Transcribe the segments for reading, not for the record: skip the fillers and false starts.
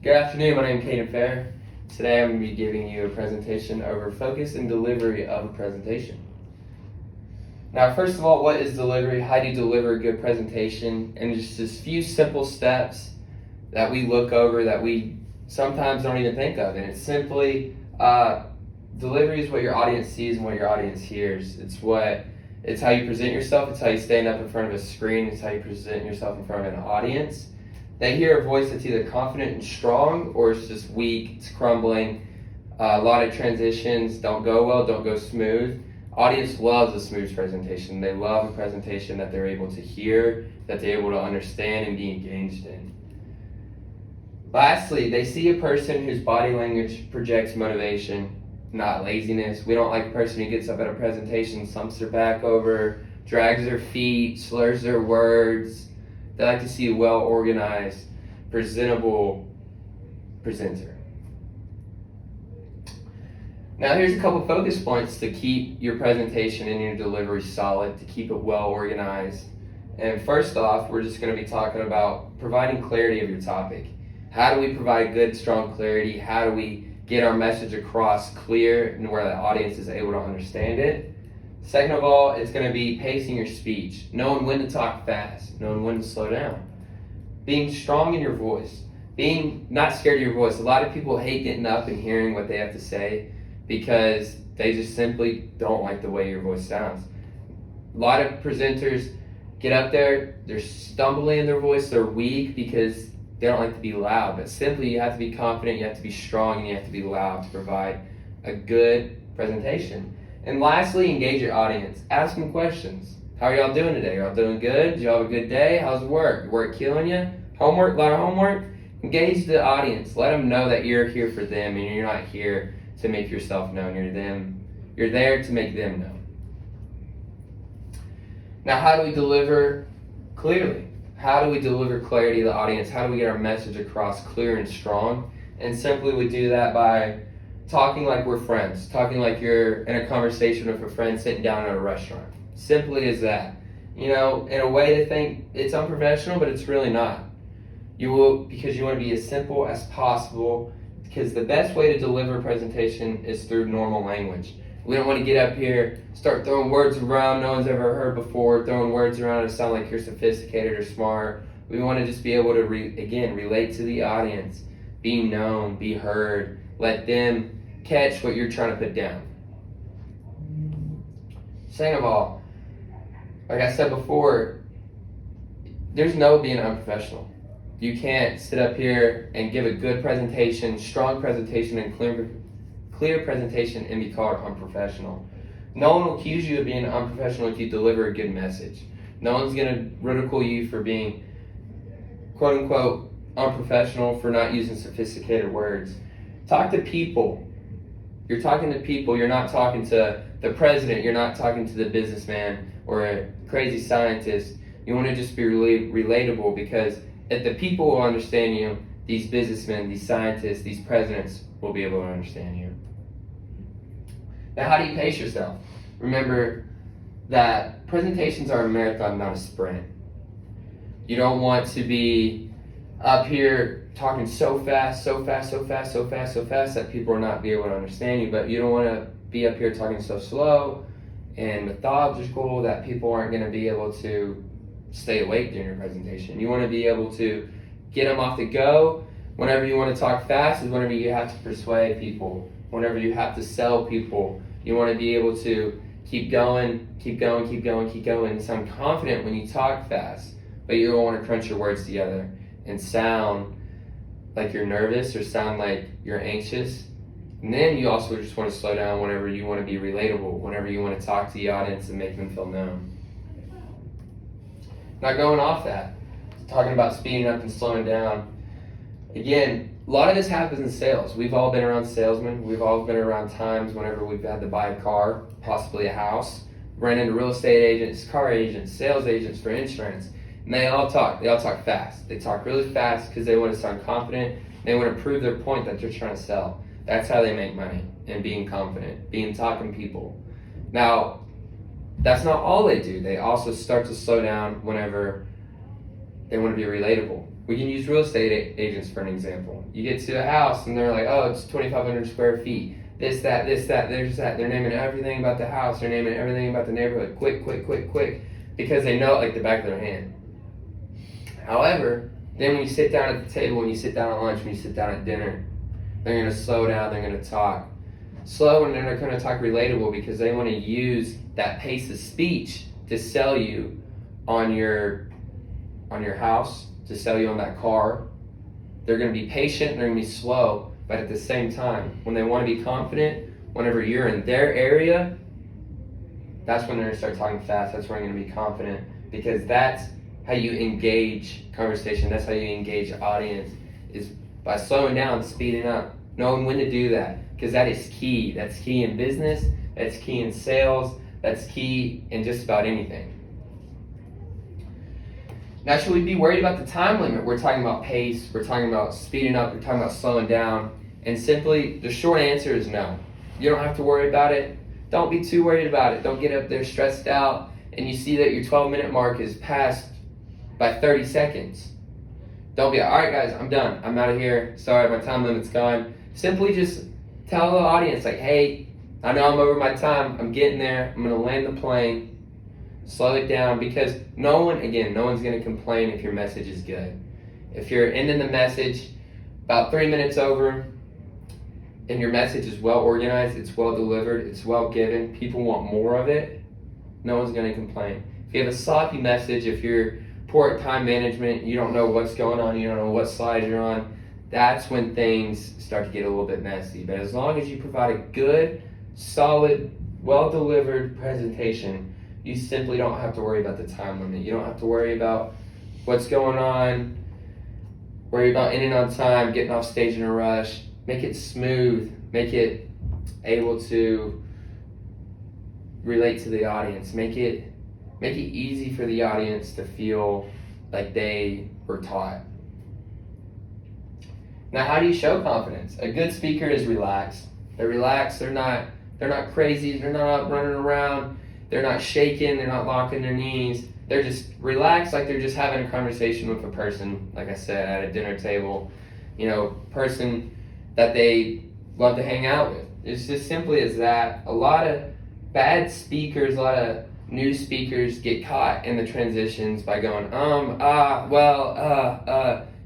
Good afternoon, my name is Caden Fair. Today I'm going to be giving you a presentation over focus and delivery of a presentation. Now, first of all, what is delivery? How do you deliver a good presentation? And just a few simple steps that we look over that we sometimes don't even think of. And it's simply, delivery is what your audience sees and what your audience hears. It's how you present yourself, it's how you stand up in front of a screen, it's how you present yourself in front of an audience. They hear a voice that's either confident and strong, or it's just weak, it's crumbling. A lot of transitions don't go well, don't go smooth. Audience loves a smooth presentation. They love a presentation that they're able to hear, that they're able to understand and be engaged in. Lastly, they see a person whose body language projects motivation, not laziness. We don't like a person who gets up at a presentation, slumps their back over, drags their feet, slurs their words. They like to see a well-organized, presentable presenter. Now here's a couple focus points to keep your presentation and your delivery solid, to keep it well-organized. And first off, we're just going to be talking about providing clarity of your topic. How do we provide good, strong clarity? How do we get our message across clear and where the audience is able to understand it? Second of all, it's going to be pacing your speech, knowing when to talk fast, knowing when to slow down, being strong in your voice, being not scared of your voice. A lot of people hate getting up and hearing what they have to say because they just simply don't like the way your voice sounds. A lot of presenters get up there, they're stumbling in their voice, they're weak because they don't like to be loud. But simply, you have to be confident, you have to be strong, and you have to be loud to provide a good presentation. And lastly, engage your audience. Ask them questions. How are y'all doing today? Y'all doing good? Did y'all have a good day? How's work? Work killing you? Homework? A lot of homework? Engage the audience. Let them know that you're here for them and you're not here to make yourself known. You're there to make them known. Now, how do we deliver clearly? How do we deliver clarity to the audience? How do we get our message across clear and strong? And simply we do that by talking like we're friends, talking like you're in a conversation with a friend sitting down at a restaurant. Simply as that. You know, in a way to think it's unprofessional, but it's really not. Because you want to be as simple as possible, because the best way to deliver a presentation is through normal language. We don't want to get up here, start throwing words around no one's ever heard before, throwing words around and sound like you're sophisticated or smart. We want to just be able to, relate to the audience, be known, be heard, let them catch what you're trying to put down. Second of all, like I said before, there's no being unprofessional. You can't sit up here and give a good presentation, strong presentation, and clear presentation and be called unprofessional. No one will accuse you of being unprofessional if you deliver a good message. No one's going to ridicule you for being quote unquote unprofessional, for not using sophisticated words. Talk to people. You're talking to people. You're not talking to the president. You're not talking to the businessman or a crazy scientist. You want to just be really relatable, because if the people will understand you, these businessmen, these scientists, these presidents will be able to understand you. Now, how do you pace yourself? Remember that presentations are a marathon, not a sprint. You don't want to be up here talking so fast that people will not be able to understand you, but you don't want to be up here talking so slow and methodical that people aren't going to be able to stay awake during your presentation. You want to be able to get them off the go. Whenever you want to talk fast is whenever you have to persuade people, whenever you have to sell people. You want to be able to keep going, sound confident when you talk fast, but you don't want to crunch your words together and sound like you're nervous or sound like you're anxious. And then you also just want to slow down whenever you want to be relatable, whenever you want to talk to the audience and make them feel known. Now, going off that, talking about speeding up and slowing down, again, a lot of this happens in sales. We've all been around salesmen. We've all been around times whenever we've had to buy a car, possibly a house, ran into real estate agents, car agents, sales agents for insurance. And they all talk fast. They talk really fast because they want to sound confident. They want to prove their point that they're trying to sell. That's how they make money, and being confident, talking people. Now, that's not all they do. They also start to slow down whenever they want to be relatable. We can use real estate agents for an example. You get to a house and they're like, oh, it's 2,500 square feet. This, that, there's that. They're naming everything about the house. They're naming everything about the neighborhood. Quick, because they know it like the back of their hand. However, then when you sit down at the table, when you sit down at lunch, when you sit down at dinner, they're going to slow down. They're going to talk slow, and they're going to talk relatable because they want to use that pace of speech to sell you on your house, to sell you on that car. They're going to be patient and they're going to be slow, but at the same time, when they want to be confident, whenever you're in their area, that's when they're going to start talking fast. That's when they're going to be confident, because that's how you engage conversation. That's how you engage the audience, is by slowing down, speeding up, knowing when to do that, because that is key. That's key in business. That's key in sales. That's key in just about anything. Now, should we be worried about the time limit? We're talking about pace. We're talking about speeding up. We're talking about slowing down. And simply, the short answer is no. You don't have to worry about it. Don't be too worried about it. Don't get up there stressed out and you see that your 12-minute mark is passed by 30 seconds. Don't be, all right, guys, I'm done. I'm out of here. Sorry, my time limit's gone. Simply just tell the audience, like, hey, I know I'm over my time. I'm getting there. I'm going to land the plane. Slow it down, because no one's going to complain if your message is good. If you're ending the message about 3 minutes over and your message is well organized, it's well delivered, it's well given, people want more of it, no one's going to complain. If you have a sloppy message, if you're poor at time management, you don't know what's going on, you don't know what slide you're on, that's when things start to get a little bit messy. But as long as you provide a good, solid, well-delivered presentation, you simply don't have to worry about the time limit. You don't have to worry about what's going on, worry about ending on time, getting off stage in a rush. Make it smooth, make it able to relate to the audience, make it easy for the audience to feel like they were taught. Now, how do you show confidence? A good speaker is relaxed. They're relaxed, they're not crazy, they're not up running around, they're not shaking, they're not locking their knees. They're just relaxed, like they're just having a conversation with a person, like I said, at a dinner table, person that they love to hang out with. It's just simply as that. A lot of bad speakers, a lot of new speakers get caught in the transitions by going,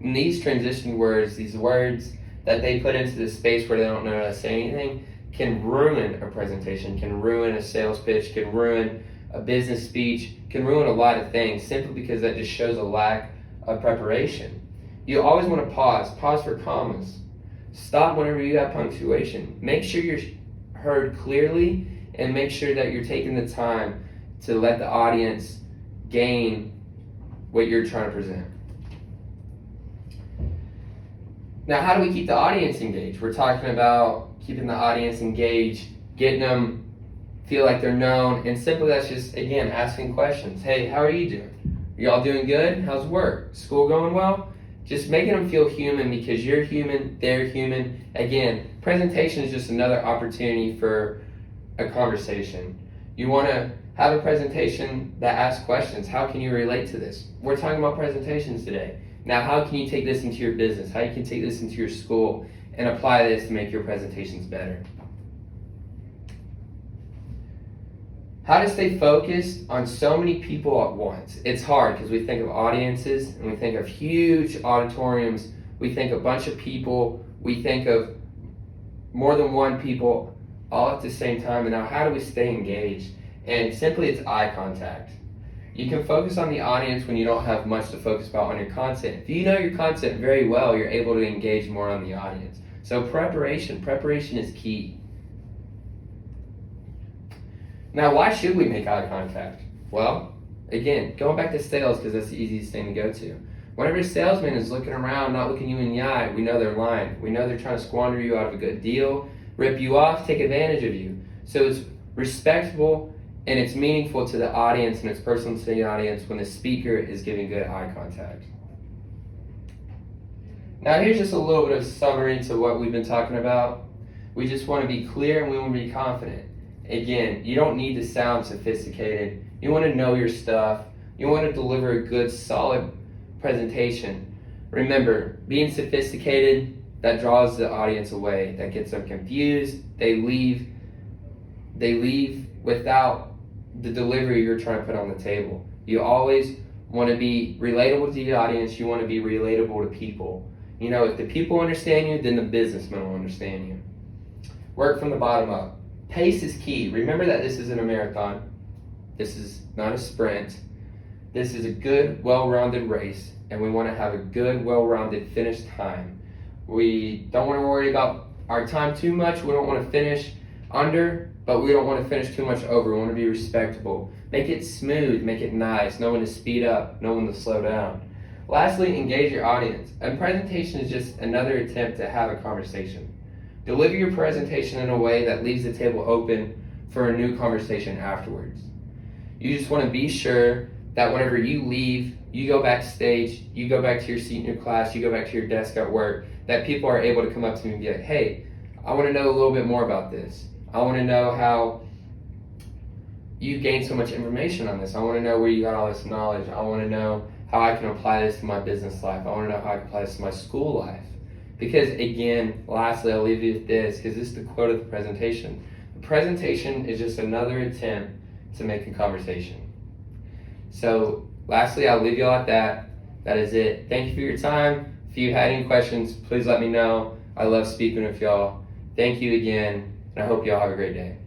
and these transition words, these words that they put into the space where they don't know how to say anything, can ruin a presentation, can ruin a sales pitch, can ruin a business speech, can ruin a lot of things, simply because that just shows a lack of preparation. You always want to pause for commas. Stop whenever you have punctuation. Make sure you're heard clearly, and make sure that you're taking the time to let the audience gain what you're trying to present. Now, how do we keep the audience engaged? We're talking about keeping the audience engaged, getting them feel like they're known, and simply that's just, again, asking questions. Hey, how are you doing? Are y'all doing good? How's work? School going well? Just making them feel human, because you're human, they're human. Again, presentation is just another opportunity for a conversation. You want to have a presentation that asks questions. How can you relate to this? We're talking about presentations today. Now, how can you take this into your business? How you can take this into your school and apply this to make your presentations better? How to stay focused on so many people at once. It's hard because we think of audiences and we think of huge auditoriums. We think a bunch of people. We think of more than one people all at the same time. And now, how do we stay engaged? And simply, it's eye contact. You can focus on the audience when you don't have much to focus about on your content. If you know your content very well, you're able to engage more on the audience. So preparation is key. Now, why should we make eye contact? Well, again, going back to sales, because that's the easiest thing to go to. Whenever a salesman is looking around, not looking you in the eye, we know they're lying. We know they're trying to squander you out of a good deal, rip you off, take advantage of you. So it's respectable and it's meaningful to the audience, and it's personal to the audience when the speaker is giving good eye contact. Now, here's just a little bit of summary to what we've been talking about. We just want to be clear and we want to be confident. Again, you don't need to sound sophisticated. You want to know your stuff. You want to deliver a good, solid presentation. Remember, being sophisticated, that draws the audience away. That gets them confused. They leave without the delivery you're trying to put on the table. You always want to be relatable to the audience. You want to be relatable to people. You know, if the people understand you, then the businessmen will understand you. Work from the bottom up. Pace is key. Remember that this isn't a marathon. This is not a sprint. This is a good, well-rounded race, and we want to have a good, well-rounded finish time. We don't want to worry about our time too much. We don't want to finish under, but we don't want to finish too much over. We want to be respectable. Make it smooth, make it nice. Know when to speed up, know when to slow down. Lastly, engage your audience. A presentation is just another attempt to have a conversation. Deliver your presentation in a way that leaves the table open for a new conversation afterwards. You just want to be sure that whenever you leave, you go backstage, you go back to your seat in your class, you go back to your desk at work, that people are able to come up to me and be like, hey, I want to know a little bit more about this. I want to know how you gained so much information on this. I want to know where you got all this knowledge. I want to know how I can apply this to my business life. I want to know how I can apply this to my school life. Because again, lastly, I'll leave you with this, because this is the quote of the presentation. The presentation is just another attempt to make a conversation. So lastly, I'll leave you all at that. That is it. Thank you for your time. If you had any questions, please let me know. I love speaking with y'all. Thank you again, and I hope y'all have a great day.